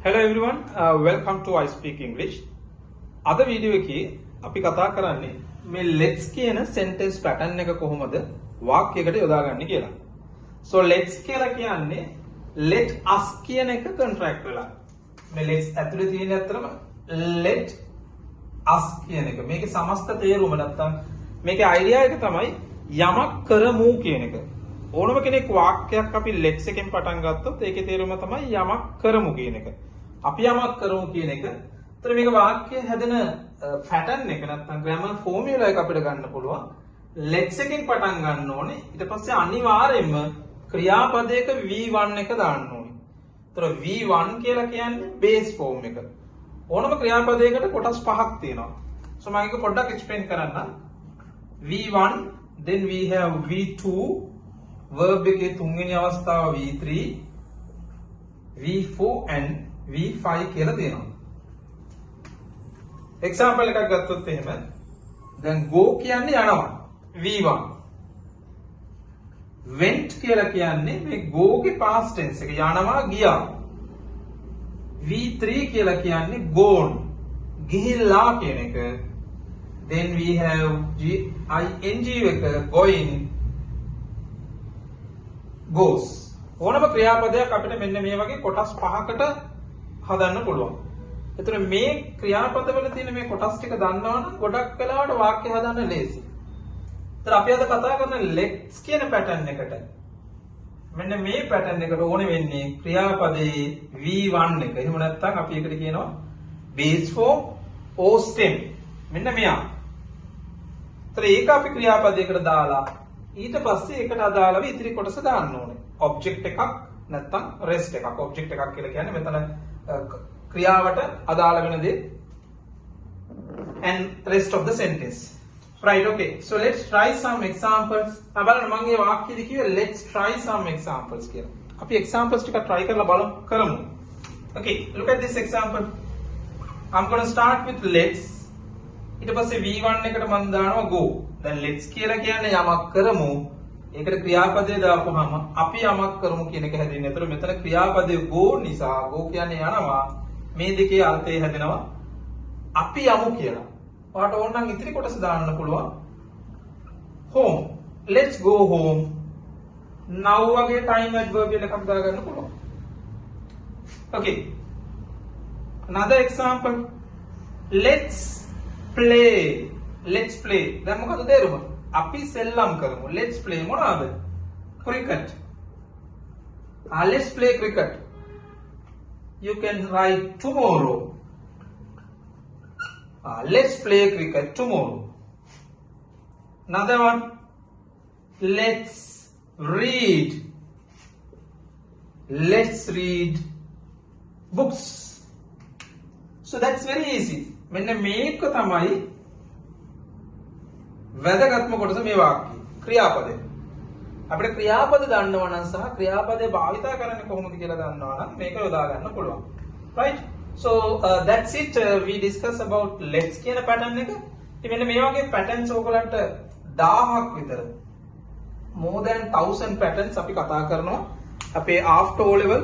Hello everyone, welcome to I Speak English. අද video එකේ අපි කතා කරන්නේ මේ let's කියන sentence pattern එක කොහොමද වාක්‍යයකට යොදාගන්නේ කියලා. So let's කියලා කියන්නේ let us කියන එක contract වෙලා. මේ let's ඇතුලේ තියෙන අතරම let us කියන එක. මේකේ සමස්ත තේරුම නැත්තම් මේකේ idea එක තමයි යමක් කරමු කියන එක. ඕනම කෙනෙක් වාක්‍යයක් අපි let's එකෙන් පටන් ගත්තොත් ඒකේ තේරුම තමයි යමක් කරමු කියන එක. අපි යමක් කරමු කියන එක. ඒතර මේක වාක්‍ය හැදෙන pattern එක නැත්නම් grammar formula එක අපිට ගන්න පුළුවන්. let's එකෙන් පටන් ගන්න ඕනේ. ඊට පස්සේ අනිවාර්යයෙන්ම ක්‍රියාපදයක V1 එක දාන්න ඕනේ. ඒතර V1 කියලා කියන්නේ base form එක. ඕනම ක්‍රියාපදයකට කොටස් පහක් තියෙනවා. so මම ඒක පොඩ්ඩක් explain කරන්නම්. V1 then we have V2 verb එකේ තුන්වෙනි අවස්ථාව V3 V4 and V5 කියලා තියෙනවා. එක්සැම්පල් එකක් ගත්තොත් එහෙම දැන් go කියන්නේ යනවා V1 went කියලා කියන්නේ මේ go ගේ past tense එක යනවා ගියා. V3 කියලා කියන්නේ gone ගිහිල්ලා කියන එක. then we have ing එක going goes. ඕනම ක්‍රියාපදයක් අපිට මෙන්න මේ වගේ කොටස් පහකට හදන්න පුළුවන්. එතන මේ ක්‍රියාපදවල තියෙන මේ කොටස් ටික දන්නවනම් ගොඩක් වෙලාවට වාක්‍ය හදන්න ලේසි. ඒතර අපි අද කතා කරන let's කියන pattern එකට මෙන්න මේ pattern එකට ඕනේ වෙන්නේ ක්‍රියාපදයේ V1 එක. එහෙම නැත්නම් අපි ඒකට කියනවා base form or stem. මෙන්න මෙයා. ඒතර ඒක අපි ක්‍රියාපදයකට දාලා ඊට පස්සේ ඒකට අදාළව ඉතිරි කොටස දාන්න ඕනේ. object එකක් නැත්නම් rest එකක්. object එකක් කියලා කියන්නේ මෙතන ක්‍රියාවට අදාළ වෙන දේ and rest of the sentence. Right, okay. So let's try some examples. බලන්න මම මේ වාක්‍යෙදි කිව්වේ let's try some examples කියලා. අපි examples ටික try කරලා කරමු. Okay, look at this example. I'm going to start with let's. ඊට පස්සේ V1 එකට මම දානවා go. දැන් let's කියලා කියන්නේ යමක් කරමු. ඒකට ක්‍රියාපදේ දාපුවාම අපි යමක් කරමු කියන එක හැදෙන්නේ. ඒතර මෙතන ක්‍රියාපදේ go නිසා go කියන්නේ යනවා. මේ දෙකේ අර්ථය හැදෙනවා අපි යමු කියලා. ඔයාලට ඕන නම් ඉතිරි කොටස දාන්න පුළුවන්. home. Let's go home. now වගේ time adverbial එකක් දාගන්න පුළුවන්. Okay. Another example. Let's play. Let's play. දැන් මොකද තේරුම? අපි සෙල්ලම් කරමු. Let's play මොනවාද? cricket. Let's play cricket. You can write tomorrow. Let's play cricket tomorrow. Another one. Let's read. Let's read books. So that's very easy. මෙන්න මේක තමයි වැදගත්ම කොටස මේ වාක්‍යය. ක්‍රියාපදේ. අපිට ක්‍රියාපද දන්නවා නම් සහ ක්‍රියාපදේ භාවිතා කරන්නේ කොහොමද කියලා දන්නවා නම් මේක යොදා ගන්න පුළුවන්. Right? So that's it. We discuss about let's කියන pattern එක. ඉතින් මෙන්න මේ වගේ patterns ඕගලන්ට 1000ක් විතර more than 1000 patterns අපි කතා කරනවා. අපේ after O level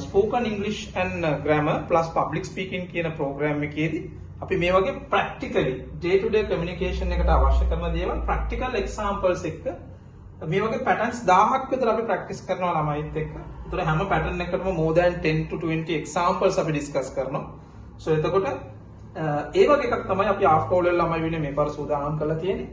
spoken English and grammar plus public speaking කියන program එකේදී අපි මේ වගේ practically day to day communication එකට අවශ්‍ය කරන දේවල් practical examples එක්ක මේ වගේ patterns 1000ක් විතර අපි practice කරනවා ළමයිත් එක්ක. ඒතර හැම pattern එකකටම more than 10 to 20 examples අපි discuss කරනවා. so එතකොට ඒ වගේ එකක් තමයි අපි after O level ළමයි වෙන්නේ මේ පාර සූදානම් කරලා තියෙන්නේ.